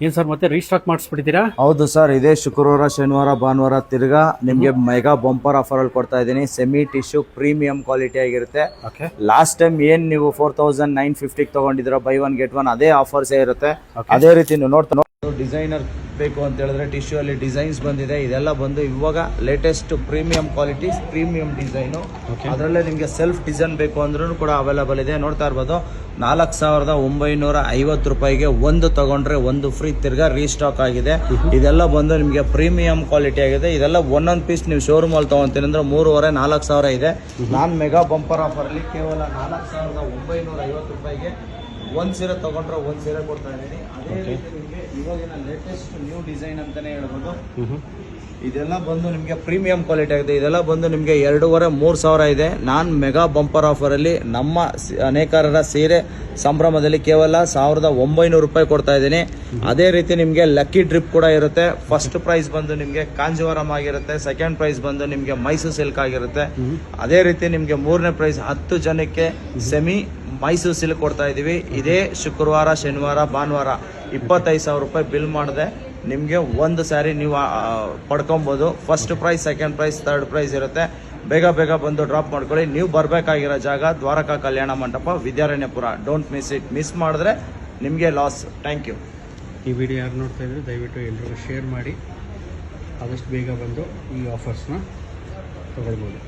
ಏನು ಸರ್ ಮತ್ತೆ ರೀಸ್ಟಾಕ್ ಮಾಡಿಸ್ಬಿಟ್ಟಿದ್ದೀರಾ? ಹೌದು ಸರ್, ಇದೇ ಶುಕ್ರವಾರ ಶನಿವಾರ ಭಾನುವಾರ ತಿರ್ಗಾ ನಿಮಗೆ ಮೆಗಾ ಬಂಪರ್ ಆಫರ್ ಅಲ್ಲಿ ಕೊಡ್ತಾ ಇದ್ದೀನಿ. ಸೆಮಿ ಟಿಶ್ಯೂ ಪ್ರೀಮಿಯಂ ಕ್ವಾಲಿಟಿ ಆಗಿರುತ್ತೆ. ಲಾಸ್ಟ್ ಟೈಮ್ ಏನ್ ನೀವು 4950 ತಗೊಂಡಿದ್ರ ಬೈ ಒನ್ ಗೆಟ್ ಒನ್ ಅದೇ ಆಫರ್ಸ್ ಇರುತ್ತೆ. ಅದೇ ರೀತಿ ನೀವು ನೋಡ್ತಾ ಡಿಸೈನರ್ ಬೇಕು ಅಂತ ಹೇಳಿದ್ರೆ ಟಿಶ್ಯೂ ಅಲ್ಲಿ ಡಿಸೈನ್ಸ್ ಬಂದಿದೆ. ಇದೆಲ್ಲ ಬಂದು ಇವಾಗ latest premium quality premium design. ಅದರಲ್ಲೇ ನಿಮಗೆ ಸೆಲ್ಫ್ ಡಿಸೈನ್ ಬೇಕು ಅಂದ್ರೂ ಕೂಡ ಅವೈಲೇಬಲ್ ಇದೆ. ನೋಡ್ತಾ ಇರ್ಬೋದು 4950 ರೂಪಾಯಿಗೆ ಒಂದು ತಗೊಂಡ್ರೆ ಒಂದು ಫ್ರೀ ತಿರ್ಗಾ ರೀಸ್ಟಾಕ್ ಆಗಿದೆ. ಇದೆಲ್ಲ ಬಂದು ನಿಮಗೆ ಪ್ರೀಮಿಯಂ ಕ್ವಾಲಿಟಿ ಆಗಿದೆ. ಇದೆಲ್ಲ ಒಂದೊಂದು ಪೀಸ್ ನೀವು ಶೋರೂಮ್ ಅಲ್ಲಿ ತಗೊಂತೀನಿ ಅಂದ್ರೆ 3,500-4,000 ಇದೆ. ನಾನು ಮೆಗಾ ಬಂಪರ್ ಆಫರ್ ಅಲ್ಲಿ ಕೇವಲ 4950 ರೂಪಾಯಿಗೆ ಒಂದು ಸೀರೆ ತಗೊಂಡ್ರೆ ಒಂದು ಸೀರೆ ಕೊಡ್ತಾ ಇದ್ದೀನಿ. ಅದೇ ರೀತಿ ನಿಮಗೆ ಇವಾಗಿನ ಲೇಟೆಸ್ಟ್ ನ್ಯೂ ಡಿಸೈನ್ ಅಂತಾನೆ ಹೇಳ್ಬೋದು. ಇದೆಲ್ಲ ಬಂದು ನಿಮಗೆ ಪ್ರೀಮಿಯಂ ಕ್ವಾಲಿಟಿ ಆಗಿದೆ. ಇದೆಲ್ಲ ಬಂದು ನಿಮಗೆ 2,500-3,000 ಇದೆ. ನಾನು ಮೆಗಾ ಬಂಪರ್ ಆಫರ್ ಅಲ್ಲಿ ನಮ್ಮ ಅನೇಕರ ಸೀರೆ ಸಂಭ್ರಮದಲ್ಲಿ ಕೇವಲ 1,900 ರೂಪಾಯಿ ಕೊಡ್ತಾ ಇದ್ದೀನಿ. ಅದೇ ರೀತಿ ನಿಮಗೆ ಲಕ್ಕಿ ಡ್ರಿಪ್ ಕೂಡ ಇರುತ್ತೆ. ಫಸ್ಟ್ ಪ್ರೈಸ್ ಬಂದು ನಿಮಗೆ ಕಾಂಜೀವರಂ ಆಗಿರುತ್ತೆ. ಸೆಕೆಂಡ್ ಪ್ರೈಸ್ ಬಂದು ನಿಮಗೆ ಮೈಸೂರು ಸಿಲ್ಕ್ ಆಗಿರುತ್ತೆ. ಅದೇ ರೀತಿ ನಿಮಗೆ ಮೂರನೇ ಪ್ರೈಸ್ 10 ಜನಕ್ಕೆ ಸೆಮಿ ಮೈಸೂರು ಸಿಲ್ಕ್ ಕೊಡ್ತಾ ಇದ್ದೀವಿ. ಇದೇ ಶುಕ್ರವಾರ ಶನಿವಾರ ಭಾನುವಾರ 25,000 ರೂಪಾಯಿ ಬಿಲ್ ಮಾಡಿದೆ ನಿಮಗೆ ಒಂದು ಸ್ಯಾರಿ ನೀವು ಪಡ್ಕೊಬೋದು. First prize, second prize, third prize ಇರುತ್ತೆ. ಬೇಗ ಬೇಗ ಬಂದು ಡ್ರಾಪ್ ಮಾಡ್ಕೊಳ್ಳಿ. ನೀವು ಬರಬೇಕಾಗಿರೋ ಜಾಗ Dwaraka Kalyana Mantapa, Vidyaranyapura. Don't miss it. Miss ಮಾಡಿದ್ರೆ ನಿಮಗೆ ಲಾಸ್. Thank you. ಈ ವಿಡಿಯೋ ಯಾರು ನೋಡ್ತಾ ಇದ್ರೆ ದಯವಿಟ್ಟು ಎಲ್ರಿಗೂ ಶೇರ್ ಮಾಡಿ. ಆದಷ್ಟು ಬೇಗ ಬಂದು ಈ ಆಫರ್ಸ್ನ ತಗೊಳ್ಬೋದು.